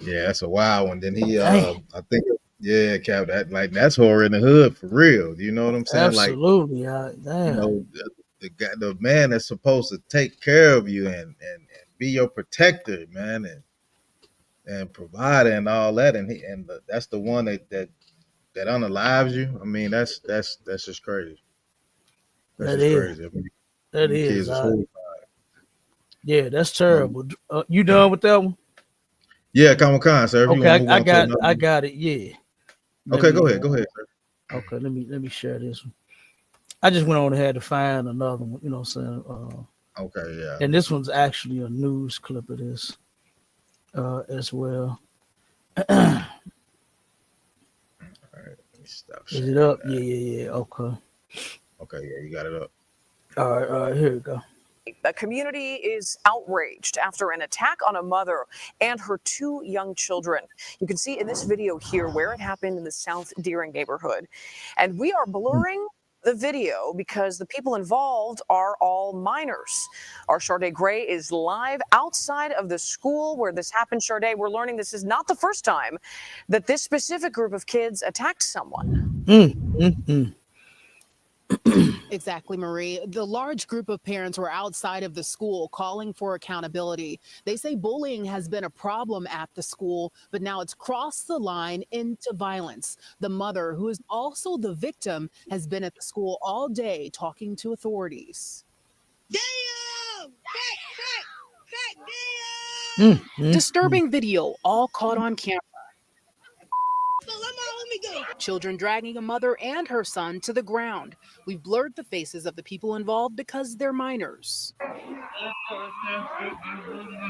Yeah, that's a wild one. Then he, I think, yeah, Cap, that's horror in the hood for real. You know what I'm saying? Absolutely. The man that's supposed to take care of you and be your protector, man, and provider and all that, and that's the one that unalives you. I mean, that's just crazy. That's crazy. I mean, that is. Yeah, that's terrible. You done with that one? Yeah, Khan, sir. Okay, I got it. Yeah. Okay, go ahead, sir. Okay, let me share this one. I just went on and had to find another one. You know what I'm saying? Okay, yeah. And this one's actually a news clip of this as well. All right, let me stop. Is it up? Yeah. Okay. Okay, yeah, you got it up. All right, here we go. The community is outraged after an attack on a mother and her 2 young children. You can see in this video here where it happened in the South Deering neighborhood. And we are blurring the video because the people involved are all minors. Our Sade Gray is live outside of the school where this happened. Sade, we're learning this is not the first time that this specific group of kids attacked someone. Exactly, Marie. The large group of parents were outside of the school calling for accountability. They say bullying has been a problem at the school, but now it's crossed the line into violence. The mother, who is also the victim, has been at the school all day talking to authorities. Disturbing video, all caught on camera. Children dragging a mother and her son to the ground. We've blurred the faces of the people involved because they're minors.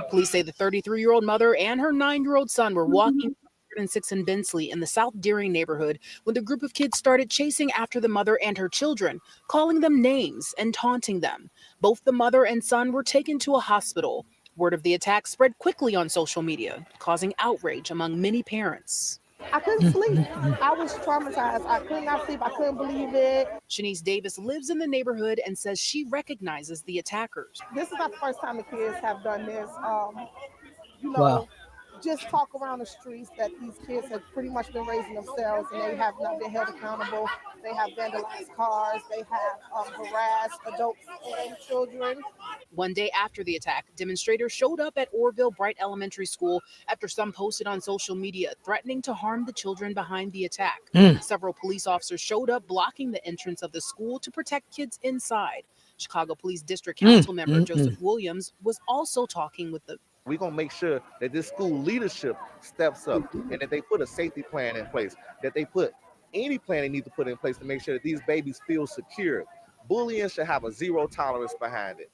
Police say the 33-year-old mother and her 9-year-old son were walking 106 in Bensley in the South Deering neighborhood when the group of kids started chasing after the mother and her children, calling them names and taunting them. Both the mother and son were taken to a hospital. Word of the attack spread quickly on social media, causing outrage among many parents. I couldn't sleep. I was traumatized. I could not sleep. I couldn't believe it. Shanice Davis lives in the neighborhood and says she recognizes the attackers. This is not the first time the kids have done this. Wow. Just talk around the streets that these kids have pretty much been raising themselves and they have not been held accountable. They have vandalized cars. They have harassed adults and children. One day after the attack, demonstrators showed up at Orville Bright Elementary School after some posted on social media threatening to harm the children behind the attack. Several police officers showed up blocking the entrance of the school to protect kids inside. Chicago Police District Council member Joseph Williams was also talking with the We're going to make sure that this school leadership steps up and that they put a safety plan in place, that they put any plan they need to put in place to make sure that these babies feel secure. Bullying should have a 0 tolerance behind it.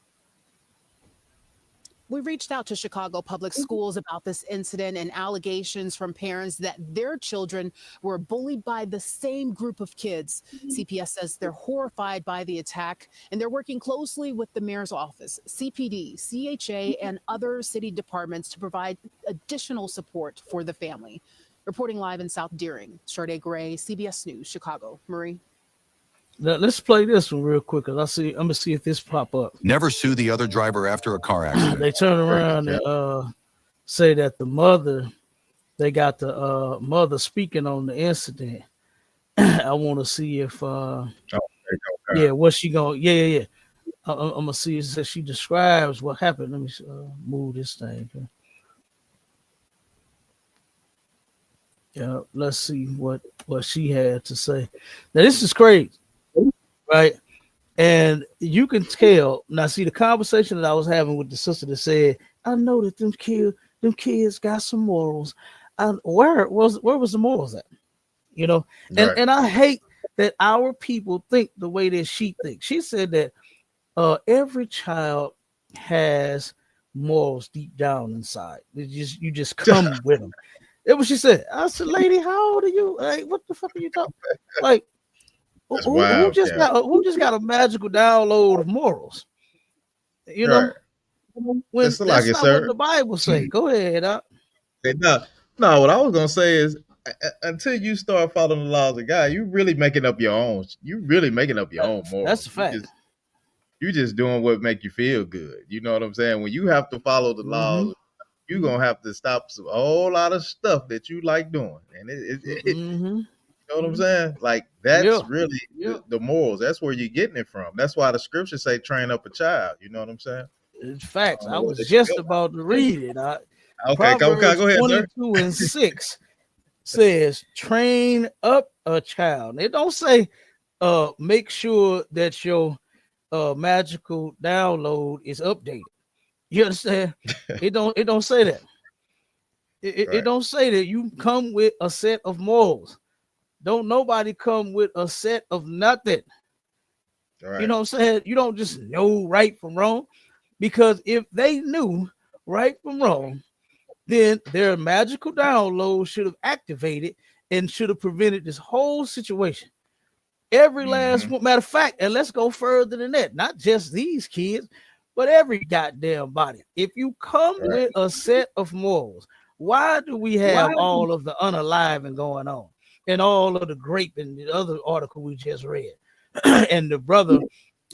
We reached out to Chicago Public Schools about this incident and allegations from parents that their children were bullied by the same group of kids. CPS says they're horrified by the attack and they're working closely with the mayor's office, CPD, CHA, and other city departments to provide additional support for the family. Reporting live in South Deering, Sade Gray, CBS News, Chicago. Marie. Now, let's play this one real quick, because I'm gonna see if this pop up. Never sue the other driver after a car accident. They turn around and say that the mother, they got the mother speaking on the incident. I want to see if what's she going? I'm gonna see if she describes what happened. Let me move this thing. Yeah, let's see what she had to say. Now this is crazy, right? And you can tell now. See the conversation that I was having with the sister that said, "I know that them kids got some morals." Where was the morals at? You know, and I hate that our people think the way that she thinks. She said that every child has morals deep down inside. You just come with them. It was she said. I said, "Lady, how old are you? Like, what the fuck are you talking? Like, who just got a magical download of morals? You know, when that's not what the Bible say. Go ahead, No, what I was gonna say is, until you start following the laws of God, you really making up your own. You really making up your own morals. That's a fact. You just doing what make you feel good. You know what I'm saying? When you have to follow the laws, you're gonna have to stop a whole lot of stuff that you like doing, and you know what I'm saying? Like that's really the morals. That's where you're getting it from. That's why the scriptures say, "Train up a child." You know what I'm saying? It's facts. I was just about to read it. Okay, go ahead, sir. 22:6 says, "Train up a child." It don't say, make sure that your magical download is updated. You understand? It don't say that. It don't say that you come with a set of morals. Don't nobody come with a set of nothing. Right. You know what I'm saying? You don't just know right from wrong, because if they knew right from wrong, then their magical download should have activated and should have prevented this whole situation. Every last one, matter of fact, and let's go further than that, not just these kids, but every goddamn body. If you come with a set of morals, why do we have all of the unaliving going on and all of the grape and the other article we just read? And the brother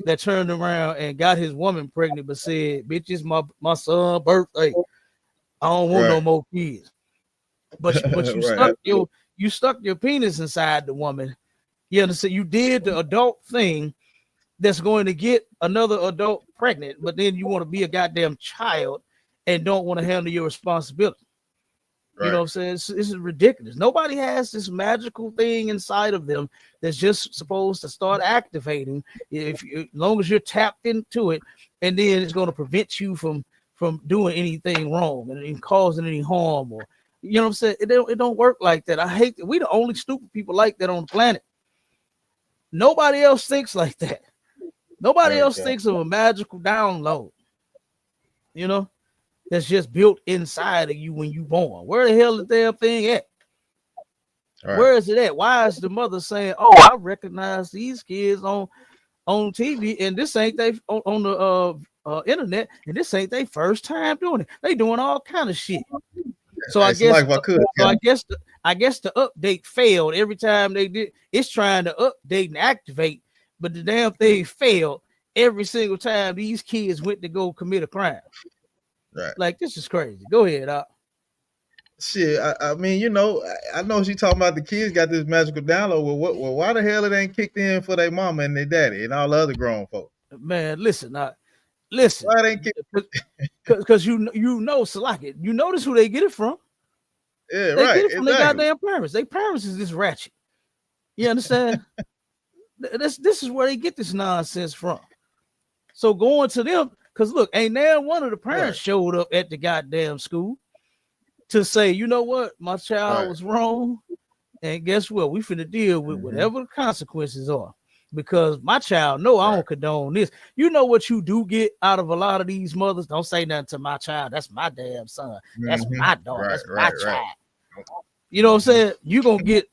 that turned around and got his woman pregnant but said, "Bitch, it's my son's birthday. I don't want no more kids." But you stuck your penis inside the woman. You understand? You did the adult thing that's going to get another adult pregnant, but then you want to be a goddamn child and don't want to handle your responsibility. You know what I'm saying? This is ridiculous. Nobody has this magical thing inside of them that's just supposed to start activating as long as you're tapped into it, and then it's going to prevent you from doing anything wrong and causing any harm, or you know what I'm saying? It don't work like that. I hate that. We the only stupid people like that on the planet. Nobody else thinks like that. Nobody else thinks of a magical download, you know, that's just built inside of you when you born. Where the hell is the damn thing at? Where is it at? Why is the mother saying, "Oh, I recognize these kids on TV, and this ain't they on the internet, and this ain't their first time doing it. They doing all kind of shit." So I guess the update failed every time they did. It's trying to update and activate, but the damn thing failed every single time these kids went to go commit a crime. Right. Like, this is crazy. Go ahead, Shit, I mean, you know, I know she talking about the kids got this magical download. Well, why the hell it ain't kicked in for their mama and their daddy and all the other grown folks? Man, listen. Why it ain't kicked? Because you know, Salaki, you notice who they get it from. Yeah, they get it from their goddamn parents. Their parents is this ratchet. You understand? This is where they get this nonsense from. So going to them, because look, ain't now one of the parents showed up at the goddamn school to say, "You know what, my child was wrong, and guess what? We finna deal with whatever the consequences are, because my child I don't condone this." You know what you do get out of a lot of these mothers? Don't say nothing to my child. That's my damn son. That's my daughter. That's my child. You know what I'm saying? You're gonna get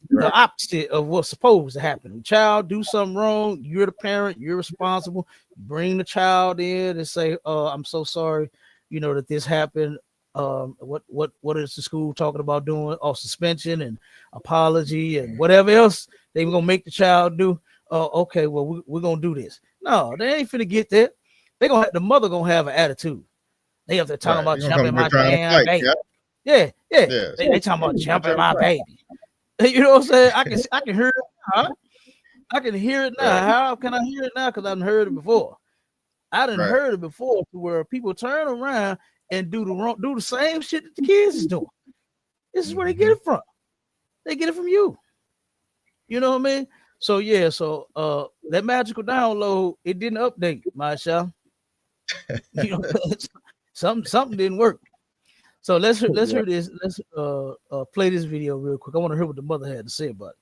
the opposite of what's supposed to happen. The child do something wrong, you're the parent, you're responsible. Bring the child in and say, "I'm so sorry, you know, that this happened. What is the school talking about doing? Oh, suspension and apology and whatever else they were gonna make the child do. Okay, well we're gonna do this. No, they ain't finna get that. The mother gonna have an attitude. They have to talk about You're gonna jumping come here my trying to damn fight, baby. yeah. Yeah. Yes. They talking about jumping my Right. baby. You know what I'm saying? I can hear it now. I can hear it now. Right. How can I hear it now? Because I've heard it before. I done Right. heard it before to where people turn around and do the same shit that the kids is doing. This is where they get it from. They get it from you. You know what I mean? So yeah, that magical download, it didn't update, Masha. You know, something didn't work. So let's hear this. Let's play this video real quick. I want to hear what the mother had to say about it.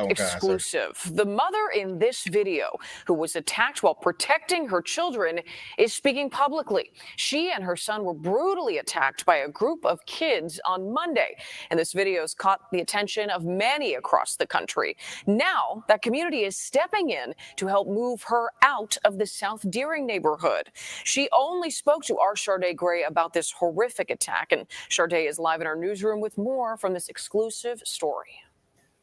Exclusive. The mother in this video, who was attacked while protecting her children, is speaking publicly. She and her son were brutally attacked by a group of kids on Monday, and this video has caught the attention of many across the country. Now, that community is stepping in to help move her out of the South Deering neighborhood. She only spoke to our Sharday Gray about this horrific attack, and Sharday is live in our newsroom with more from this exclusive story.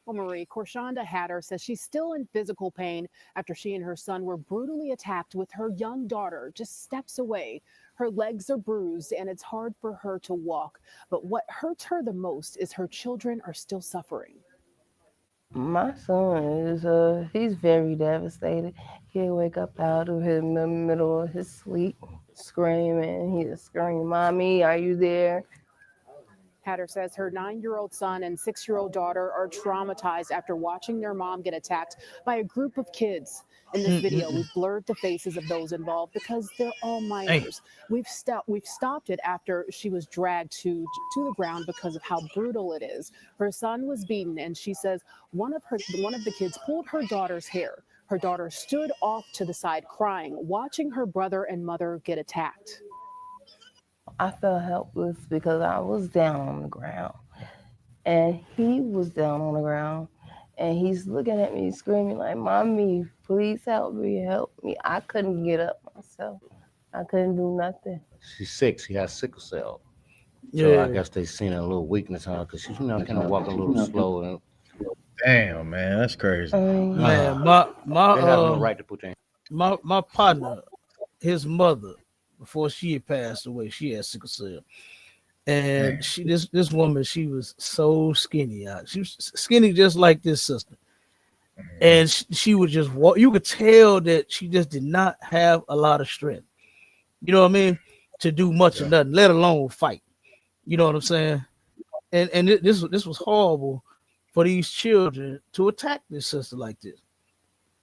Well, Marie, Korshonda Hatter says she's still in physical pain after she and her son were brutally attacked with her young daughter just steps away. Her legs are bruised and it's hard for her to walk. But what hurts her the most is her children are still suffering. My son is he's very devastated. He'll wake up out of the middle of his sleep screaming. He'll scream, "Mommy, are you there?" Hatter says her 9-year-old son and 6-year-old daughter are traumatized after watching their mom get attacked by a group of kids. In this video, we've blurred the faces of those involved because they're all minors. We've stopped it after she was dragged to the ground because of how brutal it is. Her son was beaten, and she says one of the kids pulled her daughter's hair. Her daughter stood off to the side crying, watching her brother and mother get attacked. I felt helpless because I was down on the ground and he was down on the ground and he's looking at me screaming like, "Mommy, please help me. I couldn't get up myself. I couldn't do nothing." She's 6. She has sickle cell. So Yeah. I guess they seen a little weakness on her because she's kind of walking a little slow. And Damn, man, that's crazy. Man, they have no right to put their my partner, his mother, before she had passed away, she had sickle cell, and this woman, she was so skinny. She was skinny just like this sister, and she would just walk. You could tell that she just did not have a lot of strength. You know what I mean? To do much of nothing, let alone fight. You know what I'm saying? And this was horrible for these children to attack this sister like this.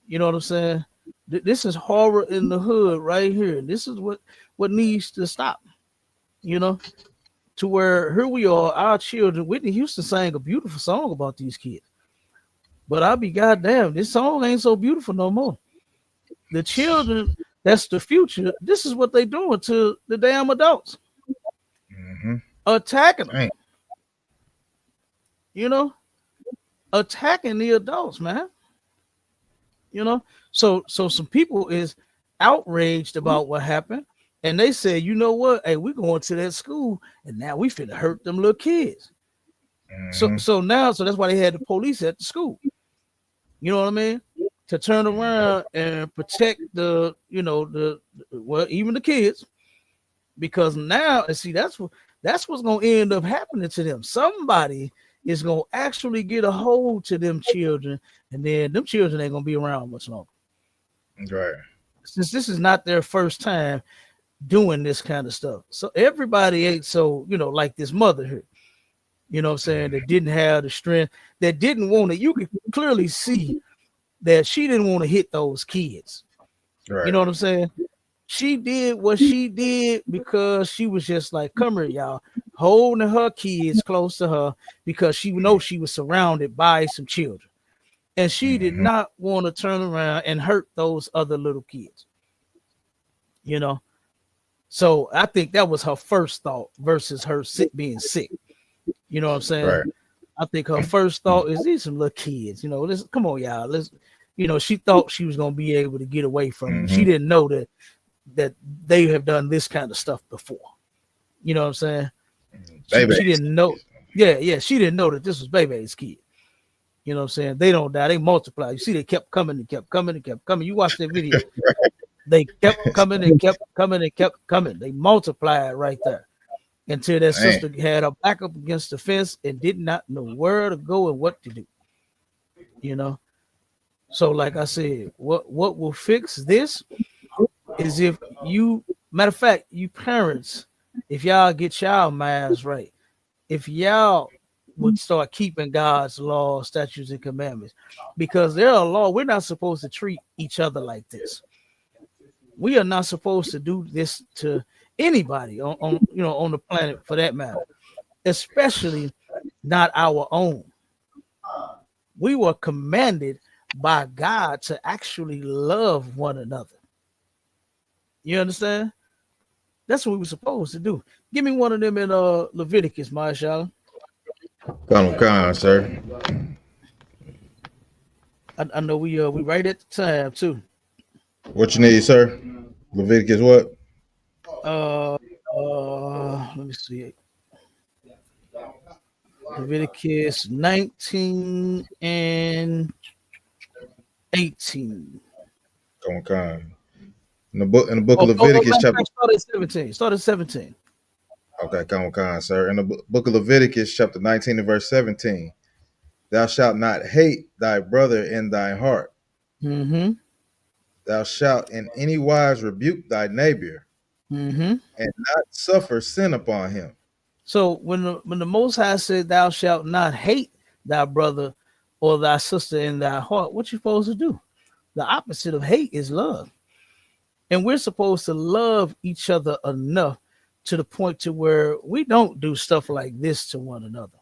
You know what I'm saying? This is horror in the hood right here. This is what needs to stop, you know, to where here we are, our children. Whitney Houston sang a beautiful song about these kids, but I'll be goddamn, this song ain't so beautiful no more. The children, that's the future. This is what they doing to the damn adults, attacking them, you know, attacking the adults, man. You know, so some people is outraged about what happened, and they said, you know what? Hey, we going to that school, and now we finna hurt them little kids. So that's why they had the police at the school. You know what I mean? To turn around and protect even the kids, because now, and see, that's what's gonna end up happening to them. Somebody is gonna actually get a hold to them children, and then them children ain't gonna be around much longer. Right. Since this is not their first time doing this kind of stuff. So everybody ain't so, like this mother here, you know what I'm saying, that didn't have the strength, that didn't want to, you could clearly see that she didn't want to hit those kids. Right. You know what I'm saying? She did what she did because she was just like, come here, y'all, holding her kids close to her because she knows she was surrounded by some children. And she did not want to turn around and hurt those other little kids. You know? So I think that was her first thought versus her being sick. You know what I'm saying? Right. I think her first thought is these some little kids. Come on, y'all. She thought she was going to be able to get away from them. She didn't know that they have done this kind of stuff before. You know what I'm saying? Baby. She didn't know. Yeah, she didn't know that this was Bebe's kid. You know what I'm saying? They don't die, they multiply. You see, they kept coming and kept coming and kept coming. You watch that video. They kept coming and kept coming and kept coming. They multiplied right there until that sister had her back up against the fence and did not know where to go and what to do. You know? So, like I said, what will fix this is if you, matter of fact, you parents, if y'all get y'all minds right, if y'all would start keeping God's laws, statutes, and commandments, because they're a law. We're not supposed to treat each other like this. We are not supposed to do this to anybody on the planet, for that matter, especially not our own. We were commanded by God to actually love one another. You understand? That's what we were supposed to do. Give me one of them in Leviticus, Marshall. Come, sir. I know we right at the time too. What you need, sir? Leviticus what? Let me see. Leviticus 19 and 18. Come. In the book of Leviticus, chapter. Start at 17. Okay, come, sir. In the book of Leviticus, chapter 19 and verse 17. Thou shalt not hate thy brother in thy heart. Mm-hmm. Thou shalt in any wise rebuke thy neighbor, Mm-hmm. and not suffer sin upon him. So when the Most High said, "Thou shalt not hate thy brother or thy sister in thy heart," what you supposed to do? The opposite of hate is love, and we're supposed to love each other enough to the point to where we don't do stuff like this to one another.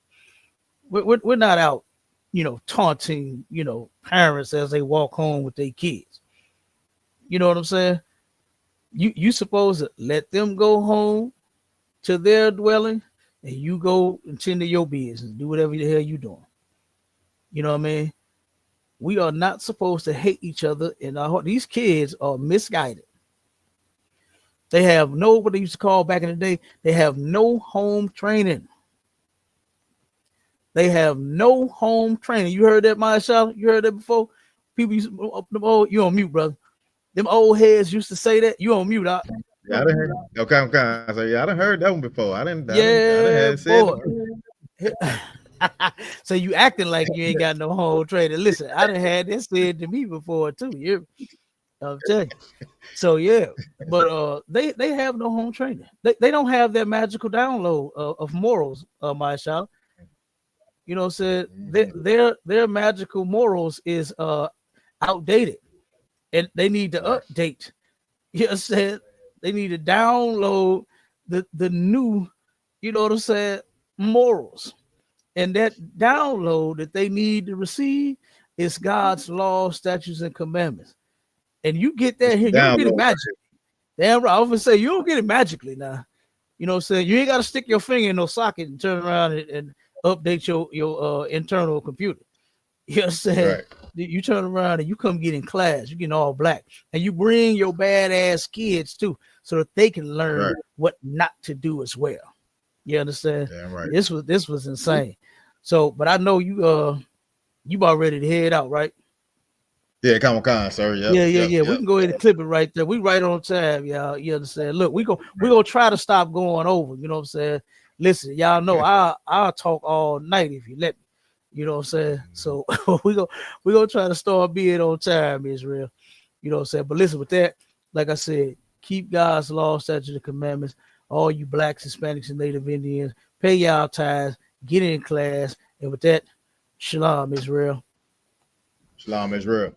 We're not out, taunting, parents as they walk home with their kids. You know what I'm saying? You supposed to let them go home to their dwelling, and you go and tend to your business, do whatever the hell you doing. You know what I mean? We are not supposed to hate each other in our heart. These kids are misguided. They have what they used to call back in the day, they have no home training. They have no home training. You heard that, Marshall? You heard that before? People used to, you on mute, brother. Them old heads used to say that. You on mute, Doc. Yeah, I done heard. Okay, so yeah, I done heard that one before. I didn't boy. So you acting like you ain't got no home training. Listen, I done had that said to me before too. I'm telling you. So yeah, but they have no home training. They don't have that magical download of morals, my child. You know what I'm saying? Their magical morals is outdated, and they need to update. You know what I'm saying? They need to download the new, you know what I'm saying, morals. And that download that they need to receive is God's law, statutes, and commandments. And you get that here, you don't get it magically. Damn right. I was gonna say you don't get it magically now. You know what I'm saying? You ain't got to stick your finger in no socket and turn around and update your internal computer. You know what I'm saying? Right. You turn around and you come get in class, you getting all black, and you bring your badass kids too, so that they can learn what not to do as well. You understand? Yeah, right. This was insane. So, but I know you about ready to head out, right? Yeah, come on, sir. Yeah. We can go ahead and clip it right there. We right on time, y'all. You understand? Look, we gonna try to stop going over. You know what I'm saying? Listen, y'all know I'll talk all night if you let me. You know what I'm saying? So we gonna try to start being on time, Israel. You know what I'm saying? But listen, with that, like I said, keep God's law, statutes, and commandments. All you blacks, Hispanics, and Native Indians, pay y'all tithes, get in class, and with that, shalom, Israel. Shalom, Israel.